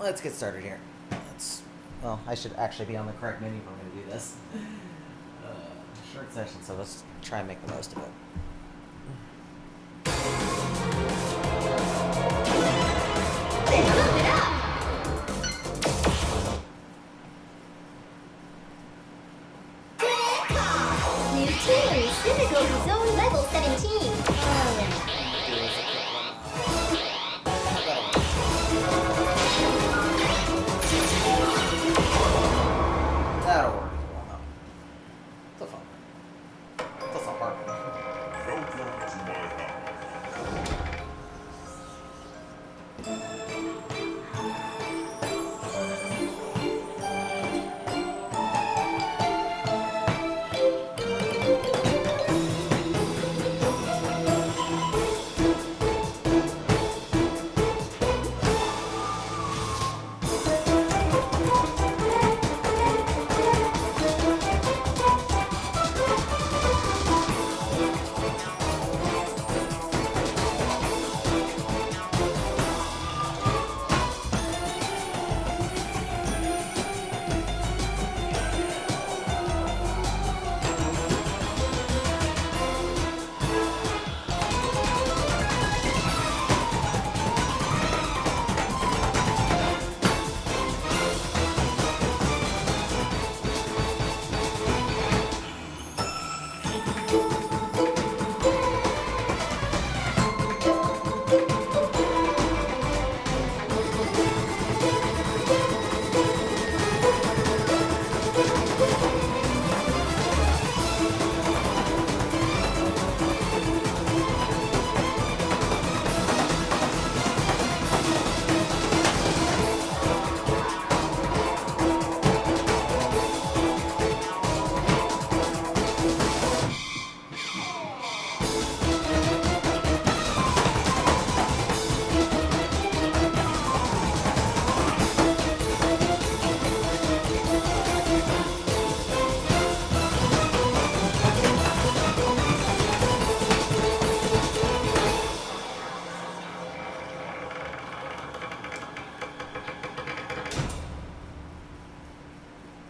let's get started here. Well, I should actually be on the correct menu if I'm going to do this. Short session, so let's try and make the most of it. New team, difficulty zone level 17. That'll work as well, though. It's a fun one. It's a hard one.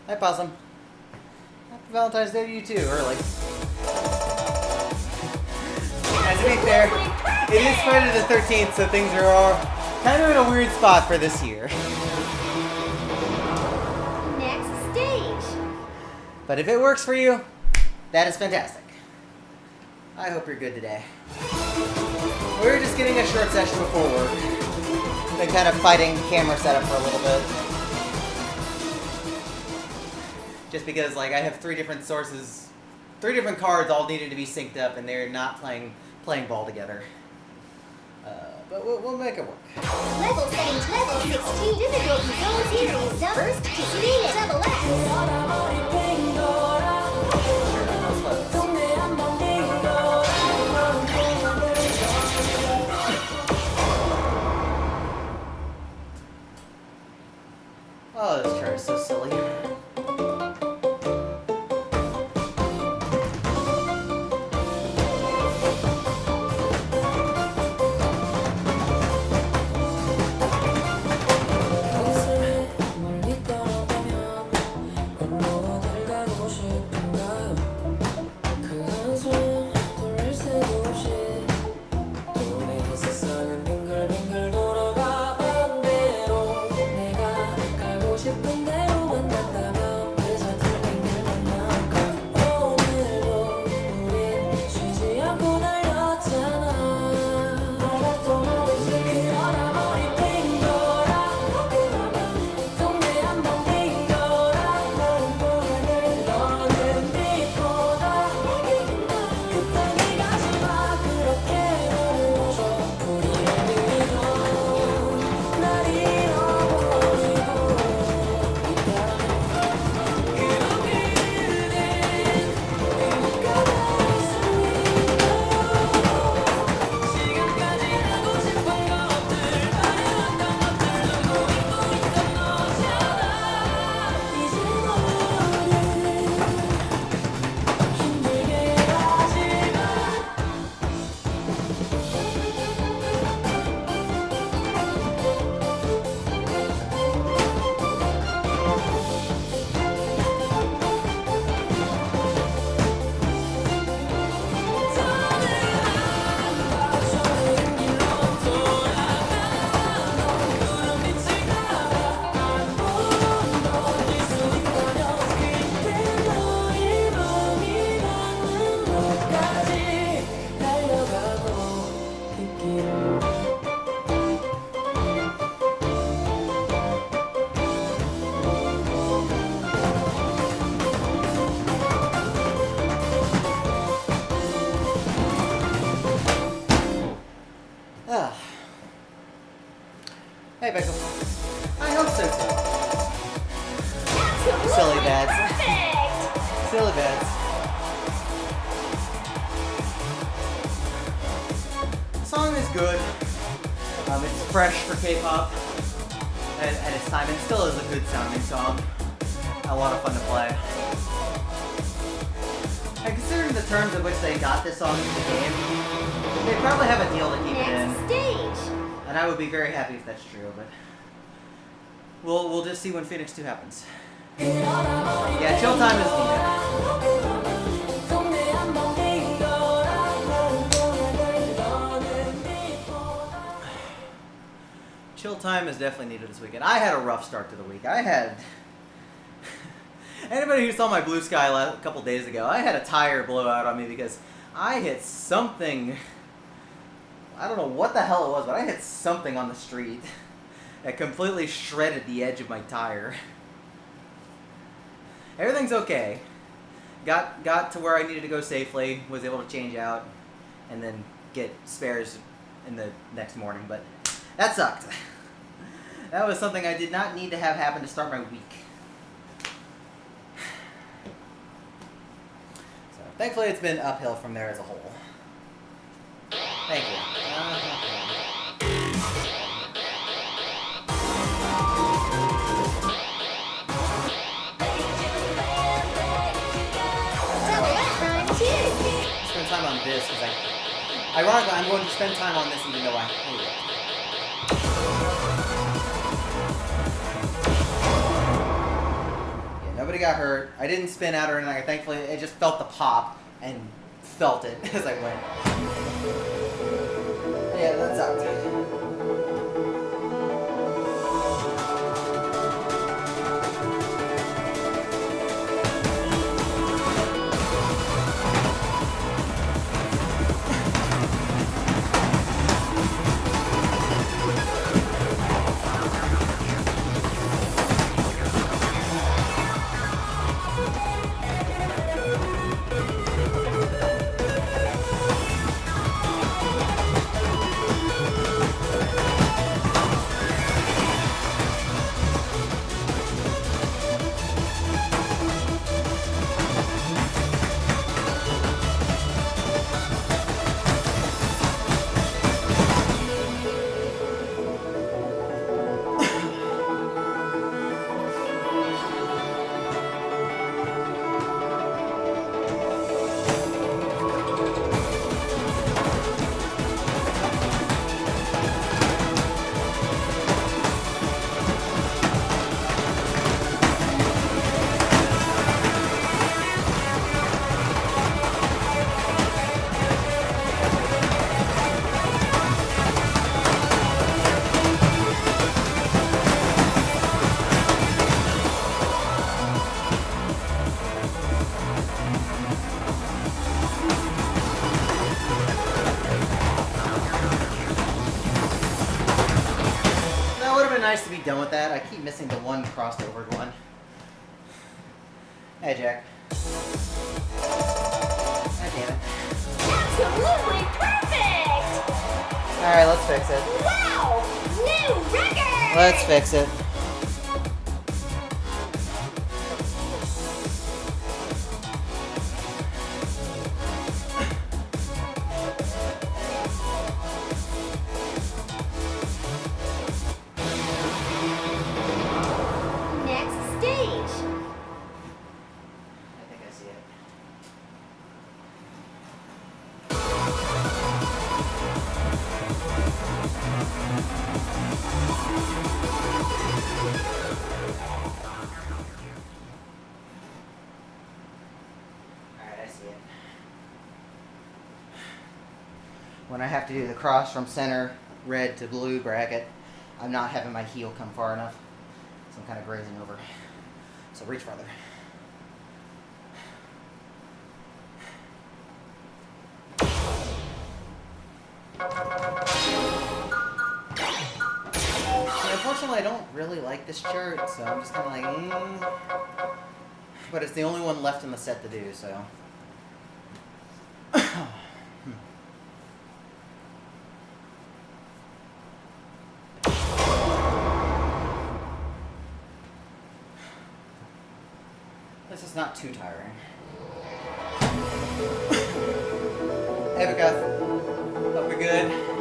Hi, Possum. Happy Valentine's Day to you too, early. And to be fair, it is Friday the 13th, so things are all kind of in a weird spot for this year. Next stage. But if it works for you, that is fantastic. I hope you're good today. We're just getting a short session before work. Been kind of fighting camera setup for a little bit. Just because, like, I have three different cards all needed to be synced up, and they're not playing ball together. But we'll make it work. Level 7, level 16, difficulty zone 0. First to see double X. Oh, this chart is so silly. Hey, Pickle. I hope so too. Absolutely Silly beds. perfect! Silly beds. The song is good. It's fresh for K-pop at its time, and still is a good sounding song. A lot of fun to play. And considering the terms in which they got this song into the game, they probably have a deal to keep it in. Next stage. And I would be very happy if that's true, but we'll just see when Phoenix 2 happens. Yeah, chill time is needed. Chill time is definitely needed this weekend. I had a rough start to the week. I had... Anybody who saw my blue sky a couple days ago, I had a tire blow out on me because I hit something... I don't know what the hell it was, but I hit something on the street that completely shredded the edge of my tire. Everything's okay. Got to where I needed to go safely, was able to change out, and then get spares in the next morning, but that sucked. That was something I did not need to have happen to start my week. So, thankfully it's been uphill from there as a whole. Thank you. Spend time on this because ironically, I'm going to spend time on this even though I hate it. Yeah, nobody got hurt. I didn't spin out or anything. Thankfully, I just felt the pop and felt it as I went. Yeah, that sucked. Nice to be done with that. I keep missing the one crossed over one. Hey, Jack. God damn it. Absolutely perfect! Alright, let's fix it. Wow! New record! Let's fix it. When I have to do the cross from center red to blue bracket, I'm not having my heel come far enough, so I'm kind of grazing over. So reach farther. See, unfortunately, I don't really like this chart, so I'm just kind of like, But it's the only one left in the set to do, so. This is not too tiring. Hey, Becca. Hope you're good.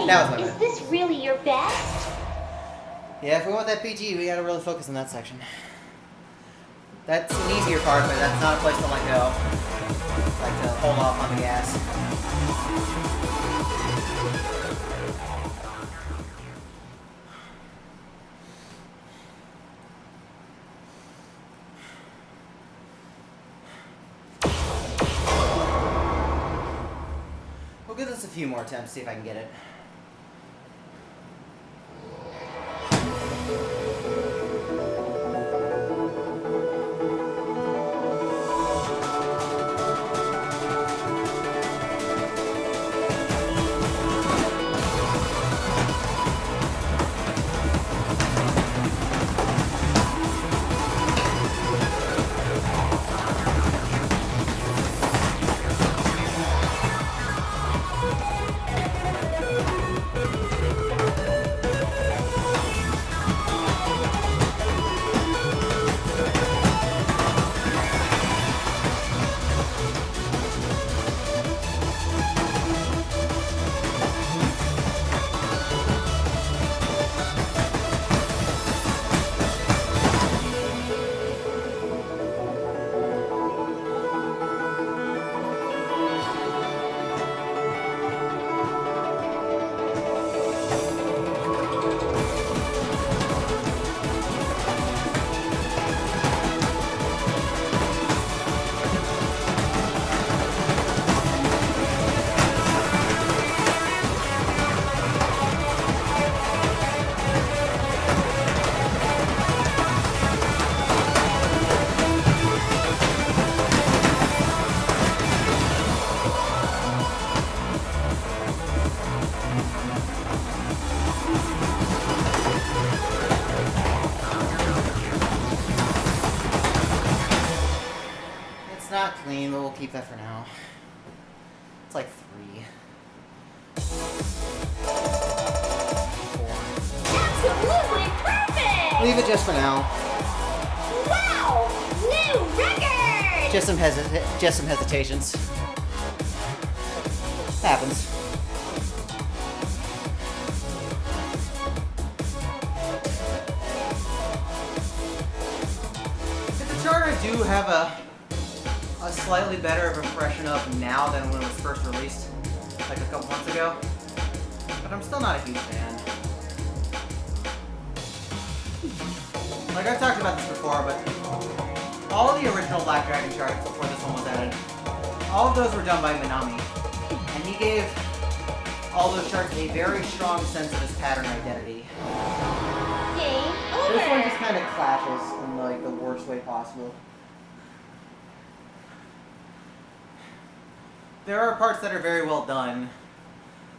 That was my Is bad. this really your best? Yeah, if we want that PG, we gotta really focus on that section. That's an easier part, but that's not a place to let go. Like to hold off on the gas. We'll give this a few more attempts, see if I can get it. It's not clean, but we'll keep that for now. It's like 3. 4. Absolutely perfect! Leave it just for now. Wow! New record! Just some hesitations. Happens. The chart I do have a slightly better impression of now than when it was first released, like a couple months ago. But I'm still not a huge fan. Like I've talked about this before, but all of the original Black Dragon charts before this one was added, all of those were done by Minami. And he gave all those charts a very strong sense of his pattern identity. Game over! This one just kind of clashes in like the worst way possible. There are parts that are very well done,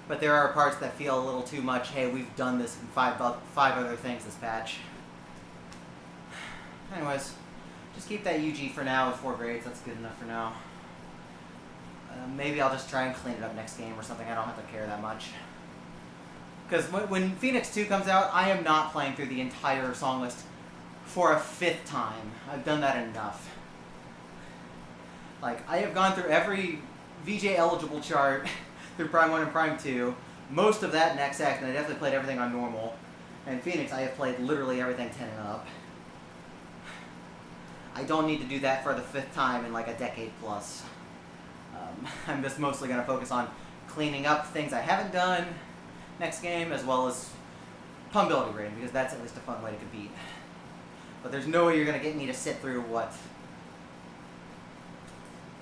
but there are parts that feel a little too much, hey, we've done this in five other things this patch. Anyways, just keep that UG for now with 4 grades, that's good enough for now. Maybe I'll just try and clean it up next game or something, I don't have to care that much. Because when Phoenix 2 comes out, I am not playing through the entire song list for a 5th time. I've done that enough. Like, I have gone through every VJ eligible chart through Prime 1 and Prime 2, most of that next act, and I definitely played everything on normal. And Phoenix, I have played literally everything 10 and up. I don't need to do that for the 5th time in like a decade plus. I'm just mostly going to focus on cleaning up things I haven't done next game, as well as pumpability rating, because that's at least a fun way to compete. But there's no way you're going to get me to sit through, what,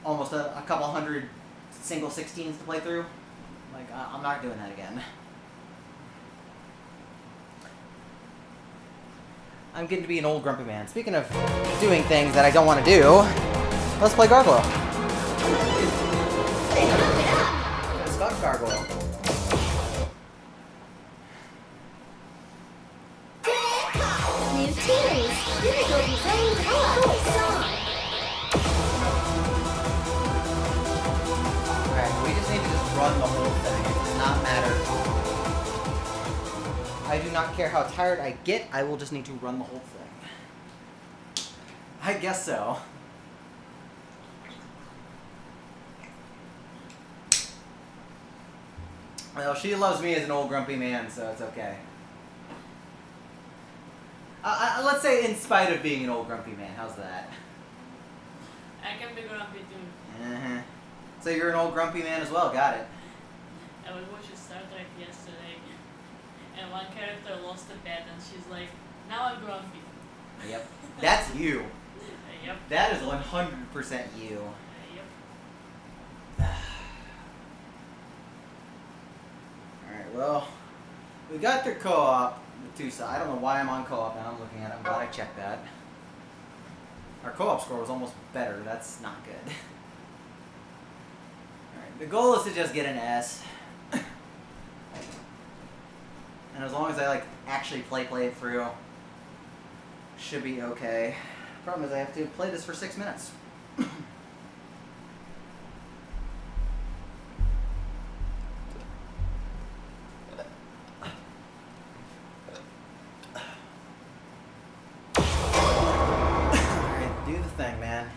almost a couple hundred single 16s to play through. Like, I'm not doing that again. I'm getting to be an old grumpy man. Speaking of doing things that I don't want to do, let's play Gargoyle. Stuck Gargoyle. New series. Difficulty zone co-op song. Alright, we just need to just run the whole thing. It does not matter. I do not care how tired I get, I will just need to run the whole thing. I guess so. Well, she loves me as an old grumpy man, so it's okay. Let's say in spite of being an old grumpy man, how's that? I can be grumpy too. Uh-huh. So you're an old grumpy man as well, got it. I was watching Star Trek yesterday, and one character lost a bet, and she's like, "Now I'm grumpy." Yep. That's you. Yep. That is 100% you. Yep. Alright, well, we got through co-op, the two sides. I don't know why I'm on co-op now. I'm looking at it. I'm glad I checked that. Our co-op score was almost better. That's not good. Alright, the goal is to just get an S. And as long as I, like, actually play it through, should be okay. Problem is I have to play this for 6 minutes. Alright, do the thing, man.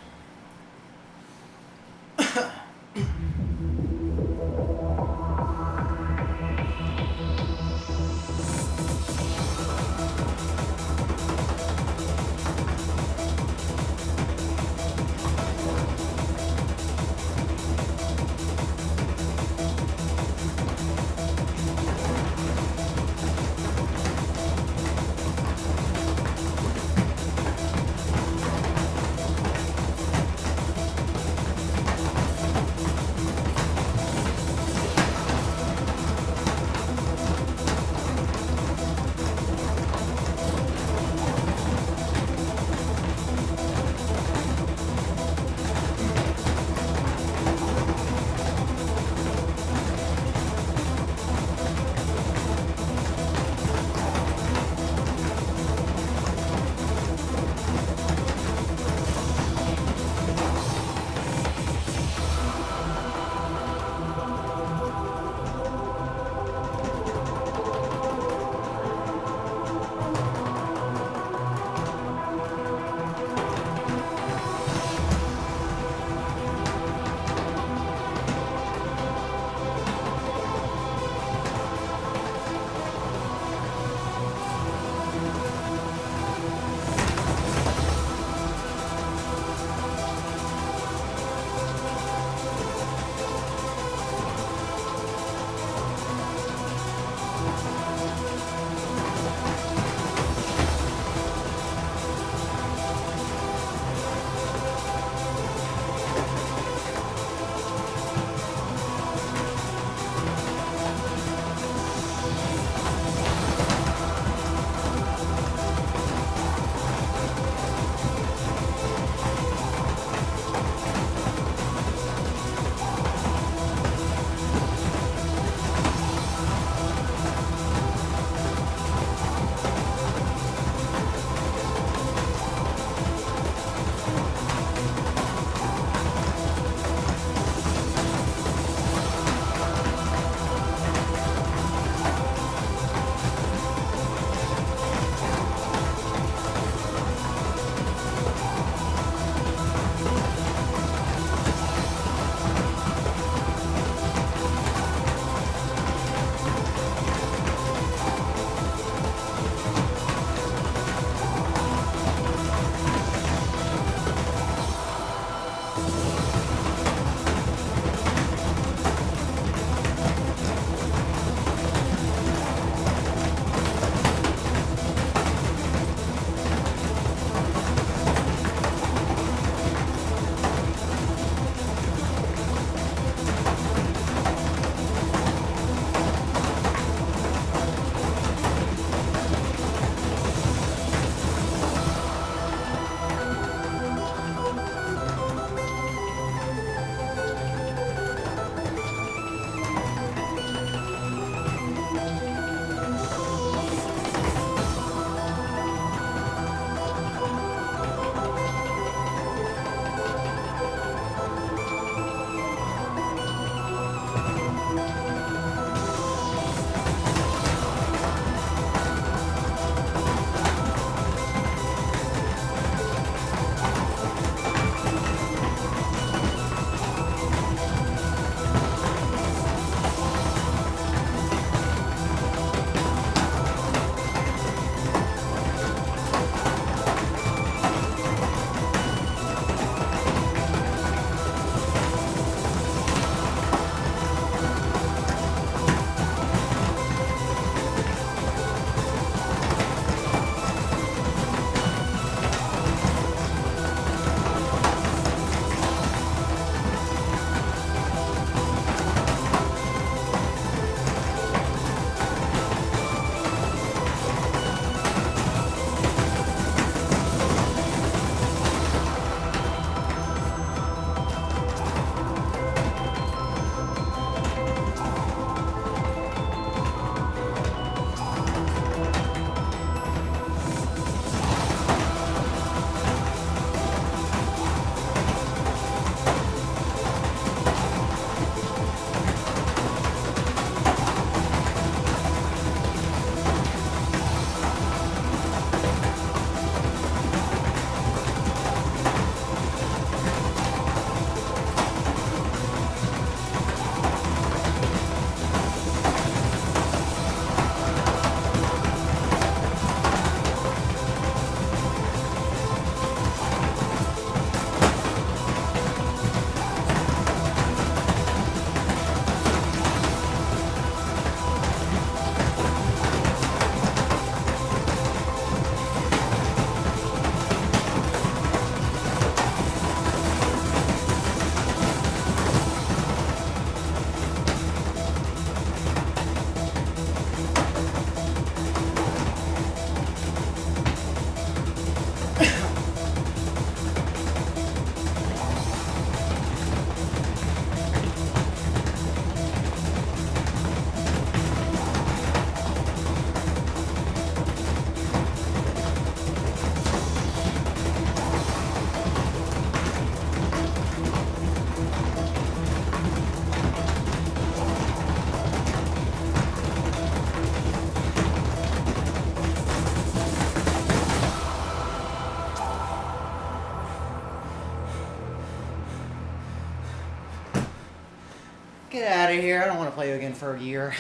Get out of here. I don't want to play you again for a year.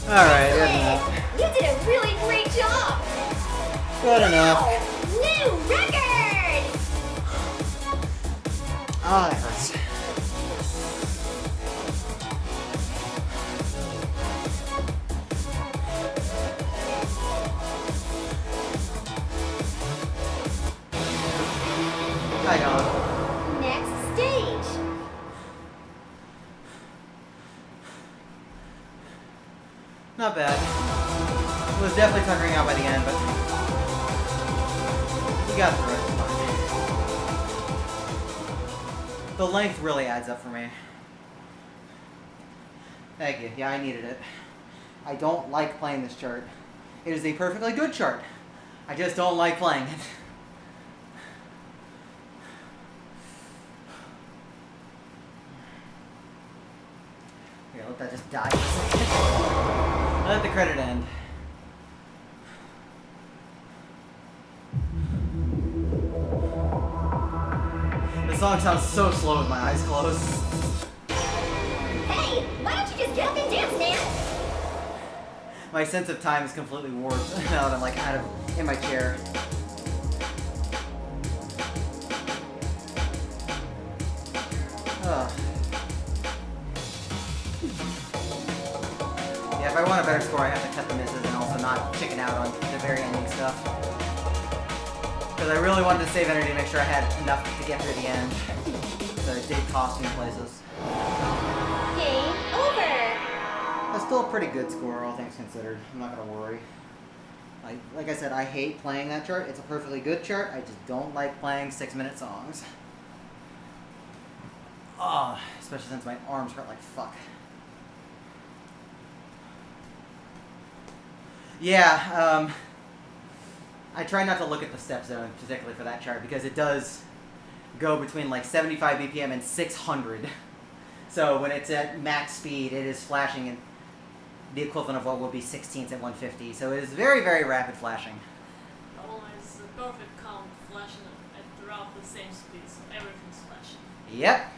Alright, good enough. You did a really great job! Good enough. New record! Oh, that hurts. Hi, Don. Next stage. Not bad. It was definitely tuckering out by the end, but we got through it. The length really adds up for me. Thank you. Yeah, I needed it. I don't like playing this chart. It is a perfectly good chart. I just don't like playing it. Here, let that just die for a second. Let the credit end. The song sounds so slow with my eyes closed. Hey, why don't you just get up and dance, man? My sense of time is completely warped now that I'm like in my chair. if I want a better score, I have to cut the misses and also not chicken out on the very ending stuff. Because I really wanted to save energy to make sure I had enough to get through the end. So it did cost me places. Game over. That's still a pretty good score, all things considered. I'm not gonna worry. Like I said, I hate playing that chart. It's a perfectly good chart. I just don't like playing 6-minute songs. Oh, especially since my arms hurt like fuck. Yeah, I try not to look at the step zone, particularly for that chart, because it does go between like 75 BPM and 600. So when it's at max speed, it is flashing in the equivalent of what would be 16ths at 150. So it is very, very rapid flashing. Always a perfect count flashing at throughout the same speed, so everything's flashing. Yep.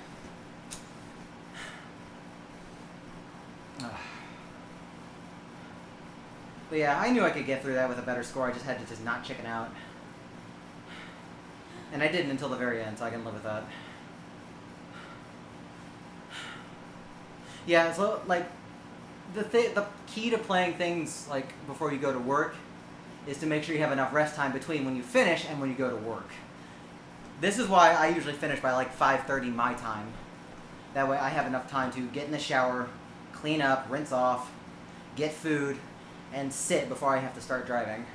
But yeah, I knew I could get through that with a better score. I just had to just not chicken out. And I didn't until the very end, so I can live with that. Yeah, so like the key to playing things like before you go to work is to make sure you have enough rest time between when you finish and when you go to work. This is why I usually finish by like 5:30 my time. That way I have enough time to get in the shower, clean up, rinse off, get food, and sit before I have to start driving.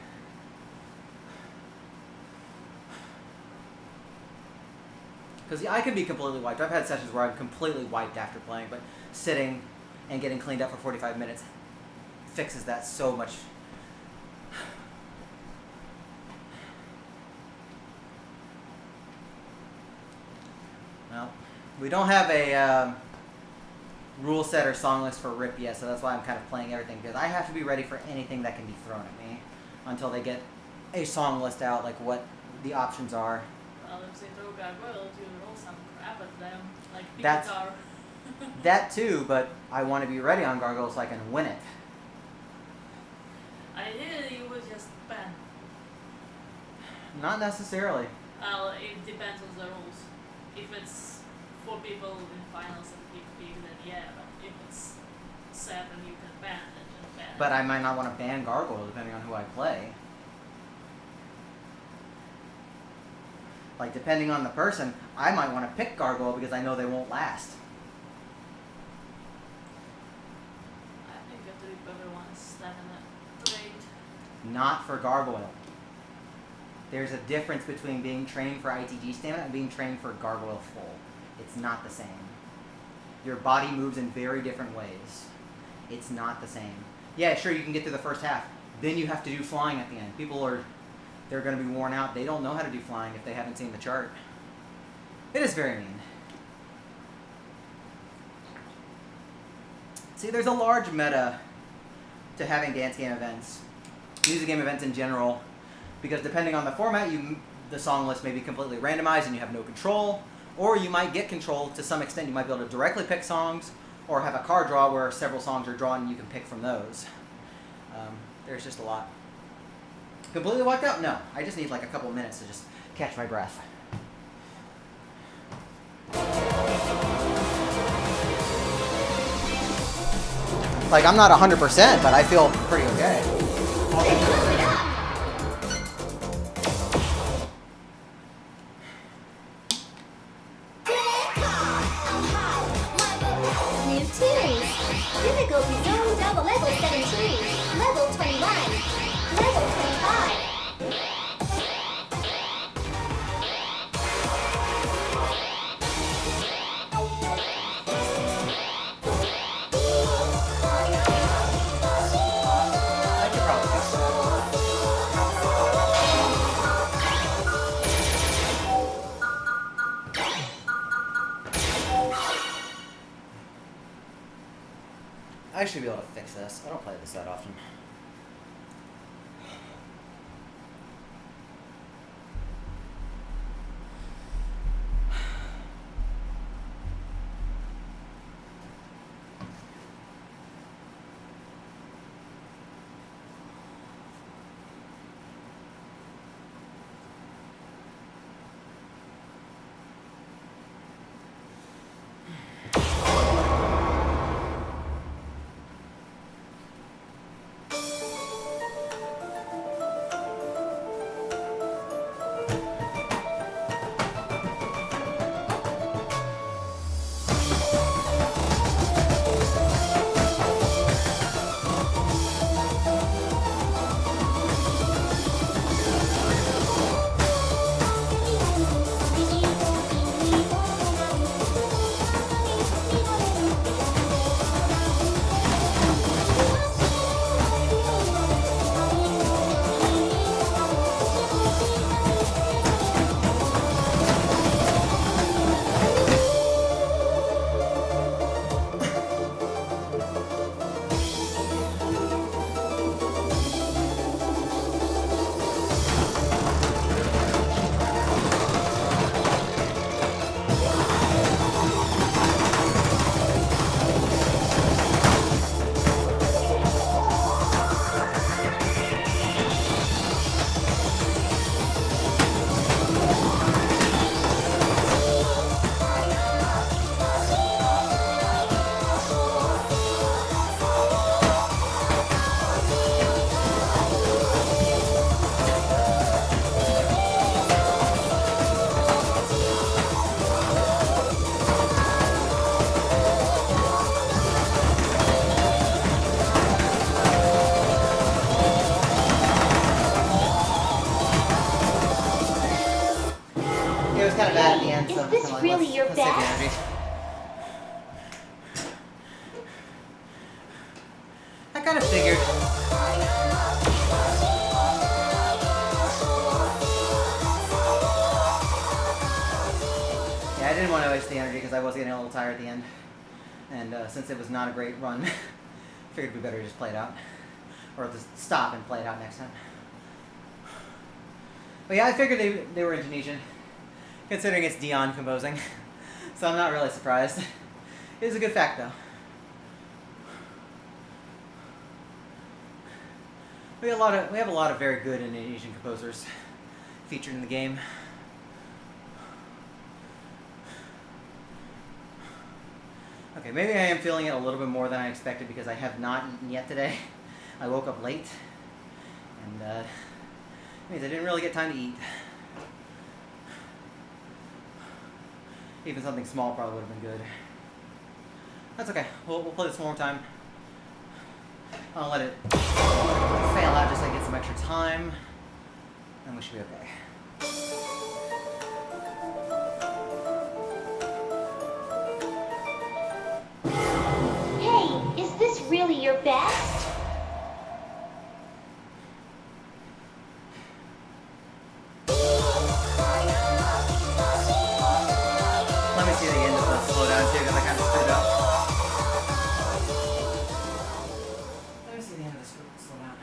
Because I can be completely wiped. I've had sessions where I'm completely wiped after playing, but sitting and getting cleaned up for 45 minutes fixes that so much. Well, we don't have a rule set or song list for RIP yet, so that's why I'm kind of playing everything, because I have to be ready for anything that can be thrown at me until they get a song list out, like what the options are. Well, if they throw gargoyles, you roll some crap at them, like pick That's- guitar. That too, but I want to be ready on Gargoyle so I can win it. Ideally, you would just ban. Not necessarily. Well, it depends on the rules. If it's 4 people in finals and pick, then yeah, but if it's 7, you can ban, then just ban. But I might not want to ban Gargoyle depending on who I play. Like, depending on the person, I might want to pick Gargoyle because I know they won't last. I think that everyone's 7 to 8. Not for Gargoyle. There's a difference between being trained for ITG stamina and being trained for Gargoyle full. It's not the same. Your body moves in very different ways. It's not the same. Yeah, sure, you can get through the first half. Then you have to do flying at the end. They're going to be worn out. They don't know how to do flying if they haven't seen the chart. It is very mean. See, there's a large meta to having dance game events, music game events in general, because depending on the format, the song list may be completely randomized and you have no control, or you might get control to some extent. You might be able to directly pick songs, or have a card draw where several songs are drawn and you can pick from those. There's just a lot. Completely wiped out? No. I just need like a couple minutes to just catch my breath. Like, I'm not 100%, but I feel pretty okay. New series. Difficulty zone double level 17. Level 21. Level 25. I could probably fix that. I should be able to fix this. I don't play this that often. was kind of bad at the end, so Is this I'm like, really your let's save the best? energy. I kind of figured. Yeah, I didn't want to waste the energy because I was getting a little tired at the end. And since it was not a great run, figured we better just play it out. Or just stop and play it out next time. But yeah, I figured they were Indonesian, considering it's Dion composing. So I'm not really surprised. It is a good fact, though. We have a lot of very good Indonesian composers featured in the game. Okay, maybe I am feeling it a little bit more than I expected because I have not eaten yet today. I woke up late, and it means I didn't really get time to eat. Even something small probably would have been good. That's okay. We'll play this one more time. I'll let it fail out just so I get some extra time, and we should be okay. Hey, is this really your best? Let me see the end of the slowdown too, because I kind of screwed up. Let me see the end of the slowdown.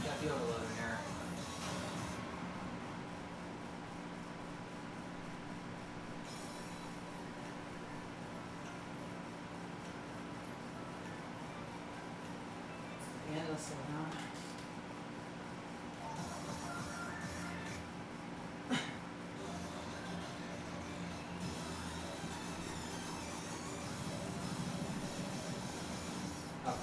Got the overload in there. Yeah, let's slow down. Okay.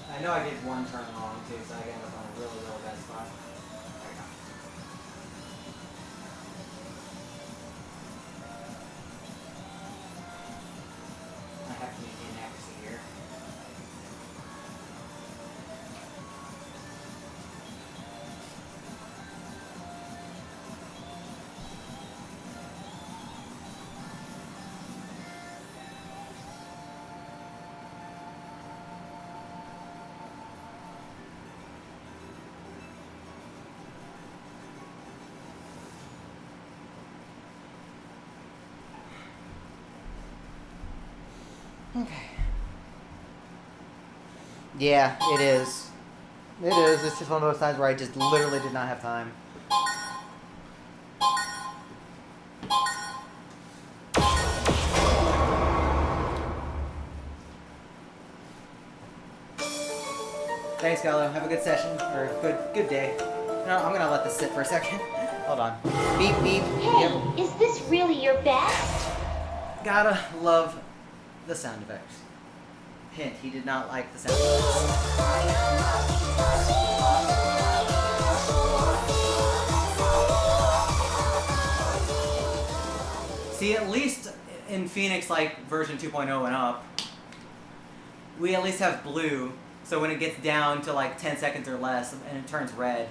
I know I did one turn wrong too, so I ended up on a really, really bad spot. There we go. I have to maintain accuracy here. Okay. Yeah, it is. It is. It's just one of those times where I just literally did not have time. Thanks, Gallo. Have a good session. Or good day. No, I'm gonna let this sit for a second. Hold on. Beep, beep. Hey, Yep. is this really your best? Gotta love the sound effects. Hint, he did not like the sound effects. See, at least in Phoenix, like version 2.0 and up, we at least have blue, so when it gets down to like 10 seconds or less and it turns red,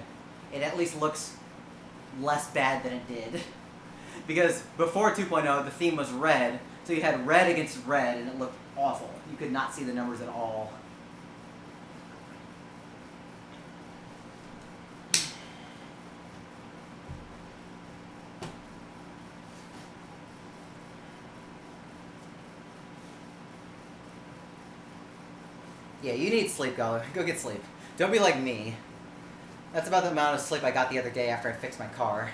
it at least looks less bad than it did. Because before 2.0, the theme was red, so you had red against red, and it looked awful. You could not see the numbers at all. Yeah, you need sleep, Go get sleep. Don't be like me. That's about the amount of sleep I got the other day after I fixed my car.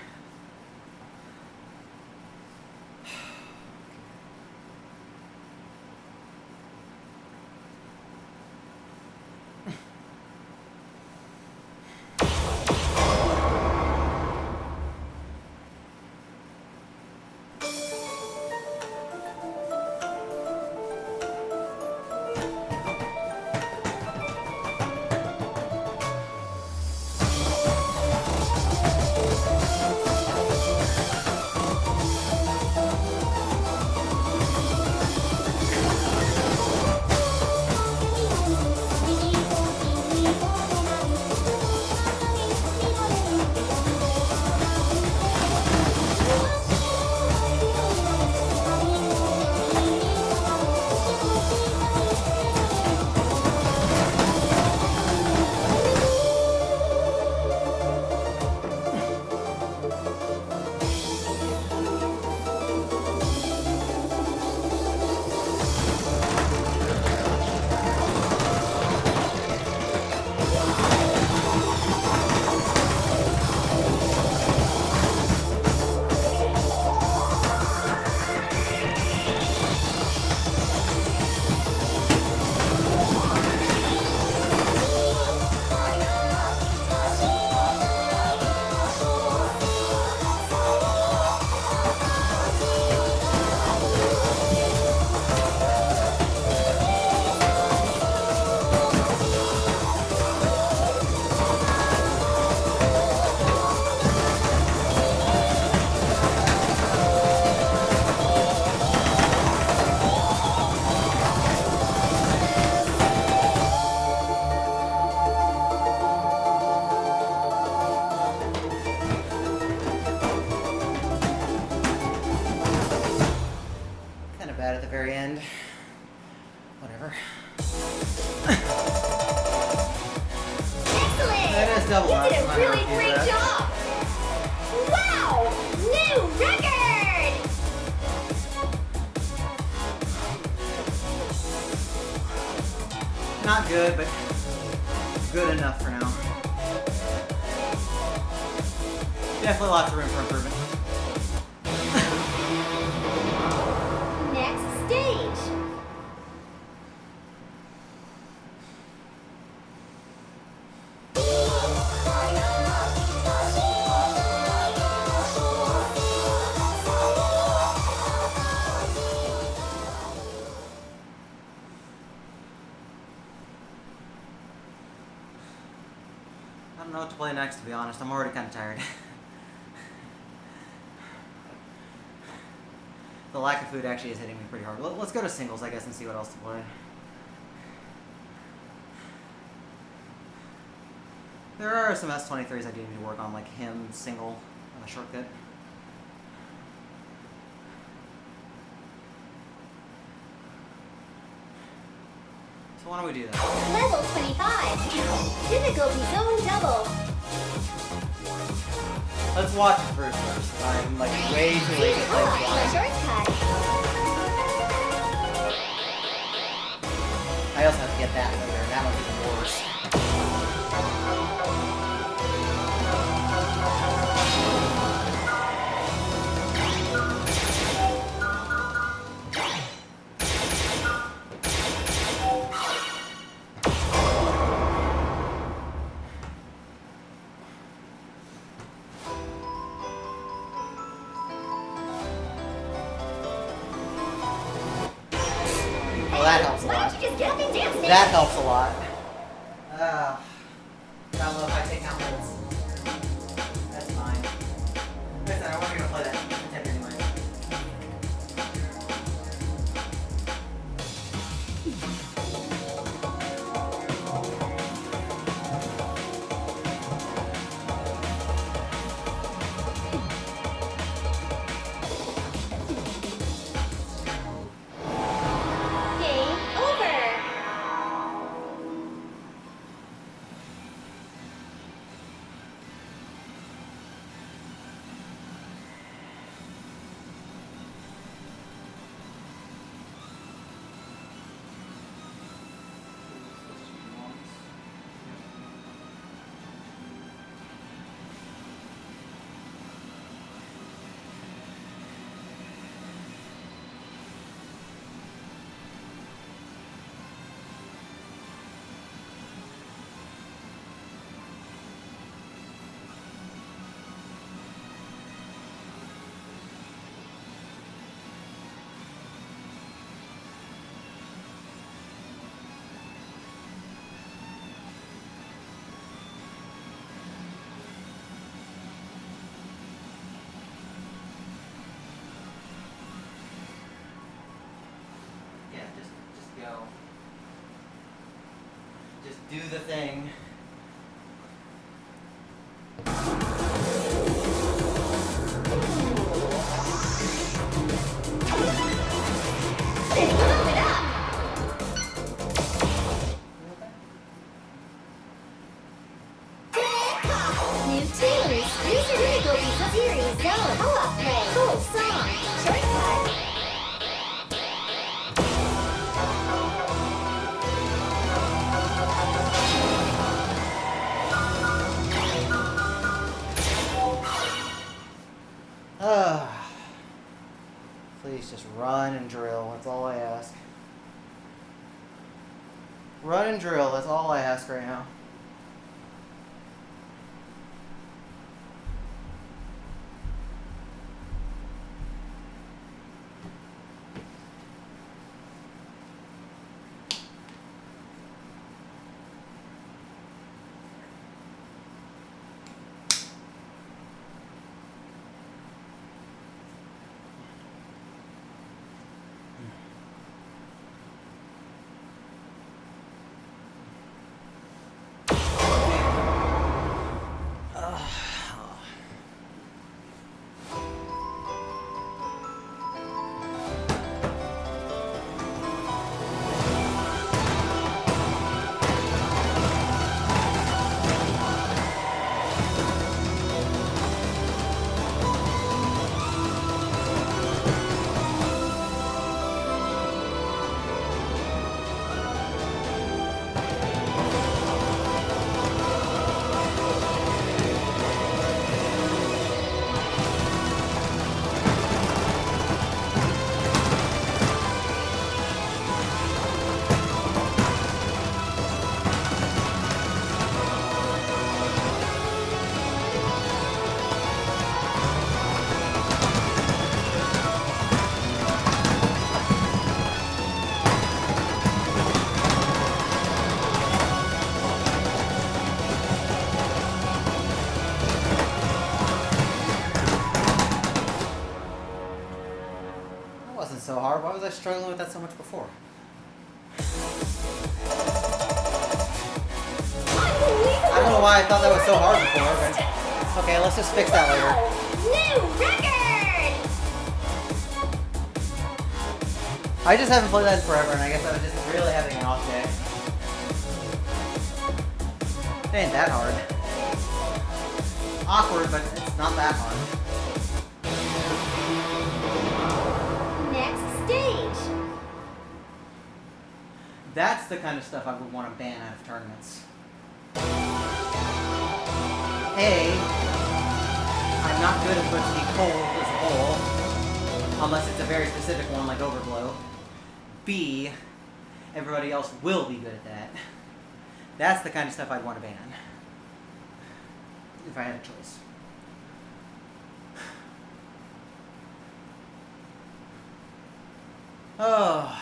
this double You up. did I'm a not gonna really refuse great that. job! Wow! New record! Not good, but good enough for now. Definitely lots of room for improvement. Next stage. I don't know what to play next, to be honest. I'm already kind of tired. The lack of food actually is hitting me pretty hard. Let's go to singles, I guess, and see what else to play. There are some S23s I do need to work on, like him, single, and a shortcut. So why don't we do that? Level 25. Difficulty zone double. Let's watch it first. I'm like way too late to play Off this for a one. shortcut. I also have to get that later, and that one's even worse. Well, that helps a Why lot. don't you just get up and dance, Nick? That helps a lot. I don't know if I take out minutes. That's fine. Like I said, I wasn't gonna play that contender anyway. Game over. Yeah, just go. Just do the thing. Let's pump it up. New tunes. Use your difficulty series zone. Co-op play. Cool song. Shortcut. Please just run and drill. That's all I ask. Run and drill. That's all I ask right now. was I struggling with that so much before? I don't know why I thought that was so hard before, but... Okay, let's just fix that later. New record! I just haven't played that in forever, and I guess I was just really having an off day. It ain't that hard. Awkward, but it's not that hard. Next stage. That's the kind of stuff I would want to ban out of tournaments. A, I'm not good at supposed to be cold as a whole, unless it's a very specific one like Overglow. B, everybody else will be good at that. That's the kind of stuff I'd want to ban. If I had a choice. Oh.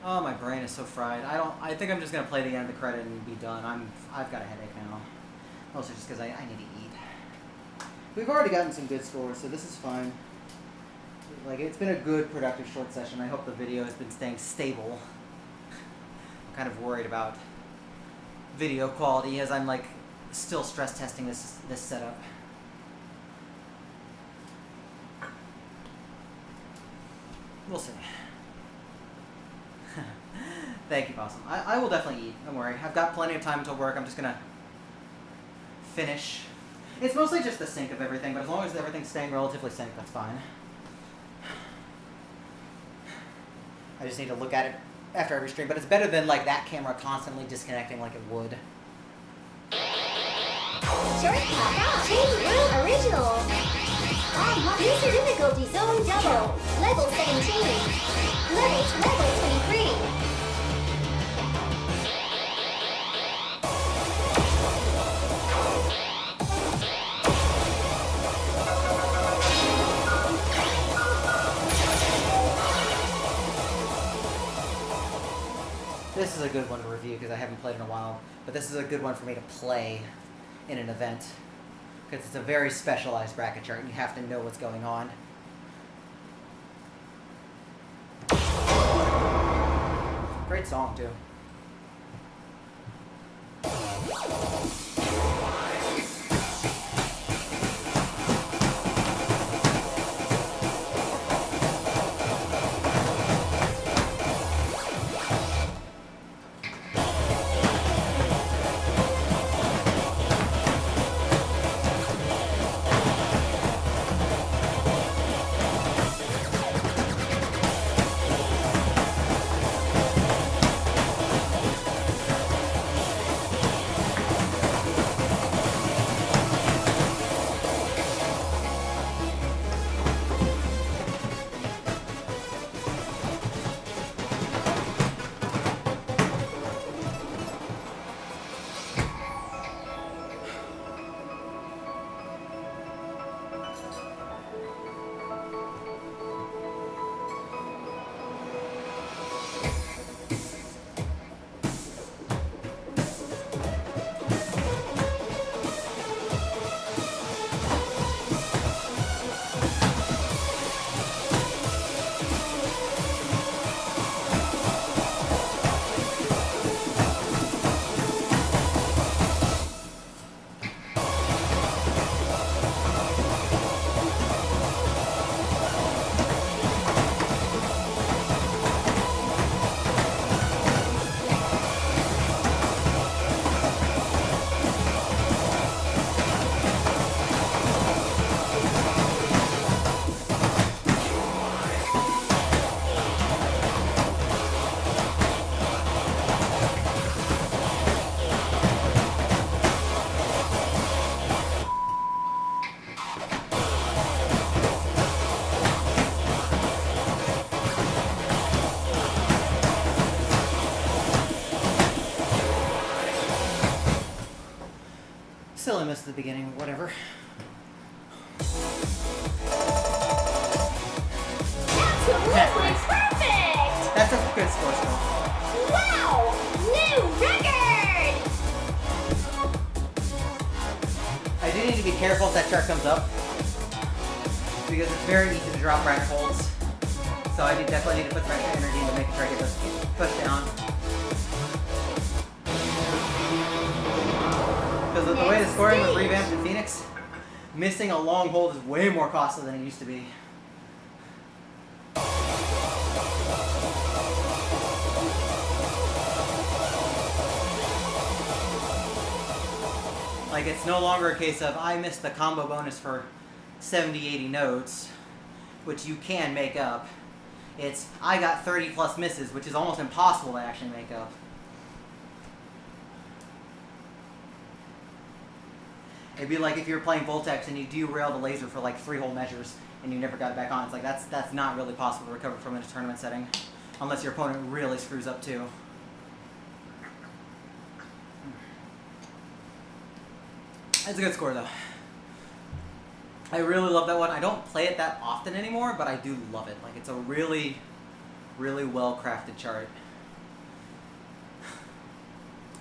Oh, my brain is so fried. I think I'm just gonna play the end of the credit and be done. I've got a headache now. Mostly just because I need to eat. We've already gotten some good scores, so this is fine. Like, it's been a good, productive short session. I hope the video has been staying stable. I'm kind of worried about video quality as I'm, like, still stress testing this setup. We'll see. Thank you, Possum. I will definitely eat. Don't worry. I've got plenty of time until work. I'm just gonna finish. It's mostly just the sync of everything, but as long as everything's staying relatively synced, that's fine. I just need to look at it after every stream, but it's better than like that camera constantly disconnecting like it would. Shortcut. Change room original. User difficulty zone double. Level 17. Level 23. This is a good one to review because I haven't played in a while, but this is a good one for me to play in an event because it's a very specialized bracket chart and you have to know what's going on. Great song, too. Still, I missed the beginning, whatever. Absolutely perfect! That's a good score still. Wow! New record! I do need to be careful if that chart comes up. because it's very easy to drop bracket holds. So I definitely need to put some extra energy into making sure I get this pushed down. Because of the way the scoring was revamped in Phoenix, missing a long hold is way more costly than it used to be. Like, it's no longer a case of I missed the combo bonus for 70, 80 notes, which you can make up. It's I got 30 plus misses, which is almost impossible to actually make up. It'd be like if you were playing Voltex and you derailed a laser for like 3 whole measures and you never got it back on. It's like that's not really possible to recover from in a tournament setting, unless your opponent really screws up too. It's a good score though. I really love that one. I don't play it that often anymore, but I do love it. Like, it's a really, really well-crafted chart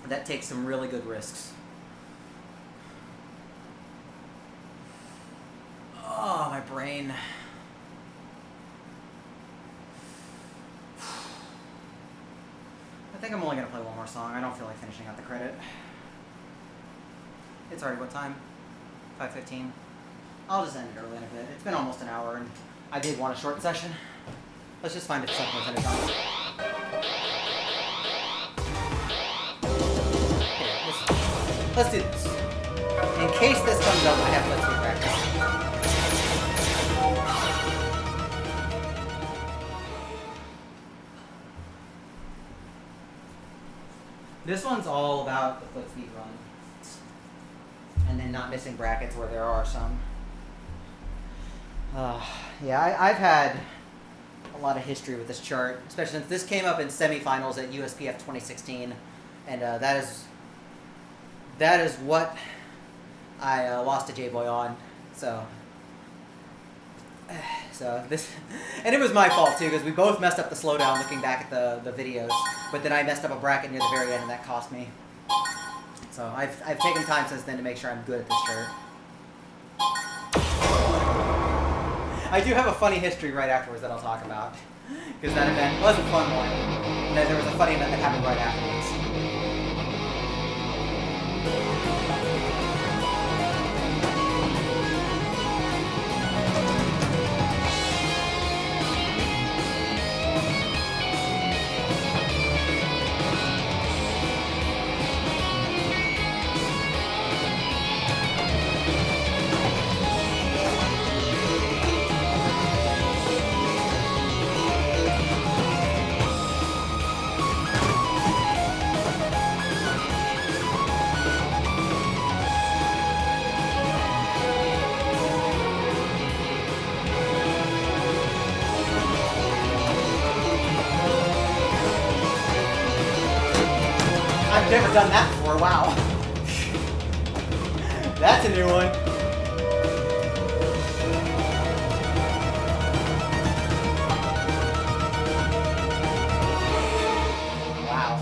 that takes some really good risks. Oh, my brain. I think I'm only going to play one more song. I don't feel like finishing out the credit. It's already what time? 5:15. I'll just end it early in a bit. It's been almost an hour, and I did want a short session. Let's just find it something to finish on. Here, let's do this. In case this comes up, I have Let's Do practice. This one's all about the foot speed run. And then not missing brackets where there are some. Yeah, I've had a lot of history with this chart, especially since this came up in semifinals at USPF 2016, and that is what I lost to J-Boy on. So this, and it was my fault too, because we both messed up the slowdown looking back at the videos, but then I messed up a bracket near the very end, and that cost me. So I've taken time since then to make sure I'm good at this chart. I do have a funny history right afterwards that I'll talk about, because that event was a fun one, and then there was a funny event that happened right afterwards. I've never done that before, wow. That's a new one. Wow.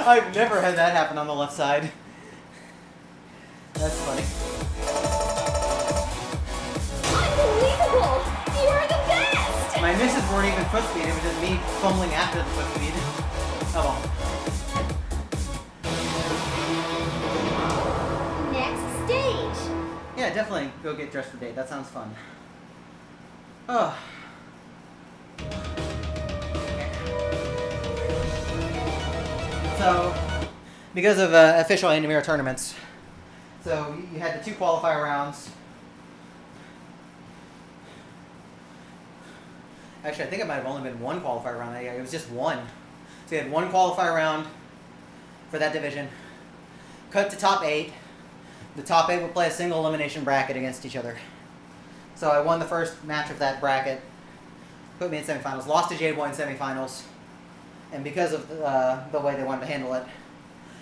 I've never had that happen on the left side. That's funny. Unbelievable! You are the best! My misses weren't even foot speed, it was just me fumbling after the foot speed. Oh well. Next stage. Yeah, definitely go get dressed for date. That sounds fun. Oh. So, because of official Indomir tournaments, So you had the 2 qualifier rounds. Actually, I think it might have only been 1 qualifier round. It was just 1. So you had 1 qualifier round for that division. Cut to top 8. The top 8 would play a single elimination bracket against each other. So I won the first match of that bracket. Put me in semifinals. Lost to J-Boy in semifinals. And because of the way they wanted to handle it,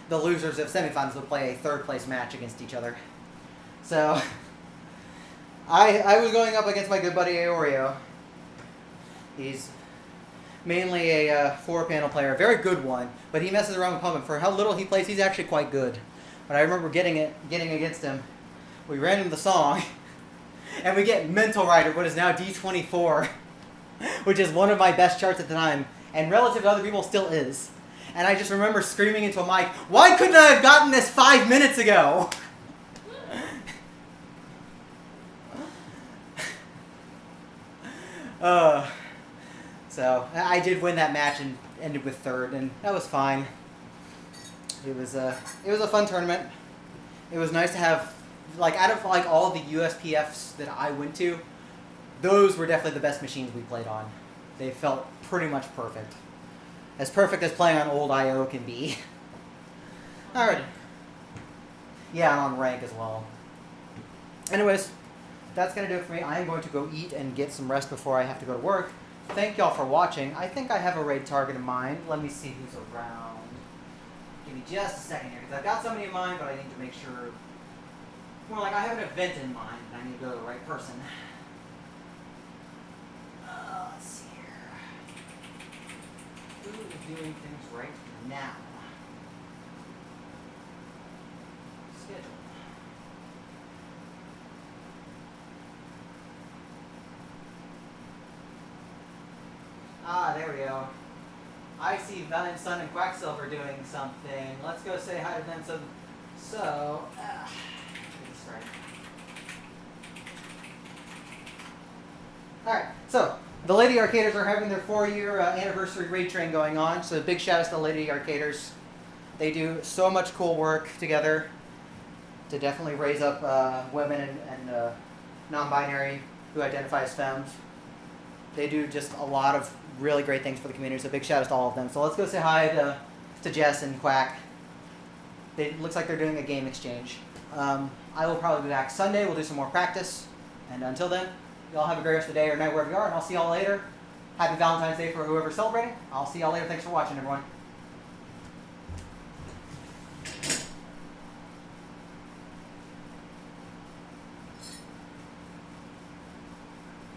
the losers of semifinals would play a 3rd place match against each other. So I was going up against my good buddy Aoreo. He's mainly a 4-panel player, a very good one, but he messes around with Pumpkin. For how little he plays, he's actually quite good. But I remember getting against him. We ran him the song, and we get Mental Rider, what is now D24, which is one of my best charts at the time, and relative to other people still is. And I just remember screaming into a mic, "Why couldn't I have gotten this 5 minutes ago?" So I did win that match and ended with 3rd, and that was fine. It was a fun tournament. It was nice to have, like, out of like all the USPFs that I went to, those were definitely the best machines we played on. They felt pretty much perfect. As perfect as playing on old IO can be. Alright. Yeah, and on rank as well. Anyways, that's going to do it for me. I am going to go eat and get some rest before I have to go to work. Thank y'all for watching. I think I have a raid target in mind. Let me see who's around. Give me just a second here, because I've got somebody in mind, but I need to make sure. More like I have an event in mind, and I need to go to the right person. Let's see here. Who is doing things right now? Schedule. Ah, there we go. I see Valiant Sun and Quacksilver doing something. Let's go say hi to them. Alright, so the Lady Arcaders are having their 4-year anniversary raid train going on, so big shout out to the Lady Arcaders. They do so much cool work together to definitely raise up women and non-binary who identify as femmes. They do just a lot of really great things for the community, so big shout out to all of them. So let's go say hi to Jess and Quack. It looks like they're doing a game exchange. I will probably be back Sunday. We'll do some more practice. And until then, y'all have a great rest of the day or night wherever you are, and I'll see y'all later. Happy Valentine's Day for whoever's celebrating. I'll see y'all later. Thanks for watching, everyone.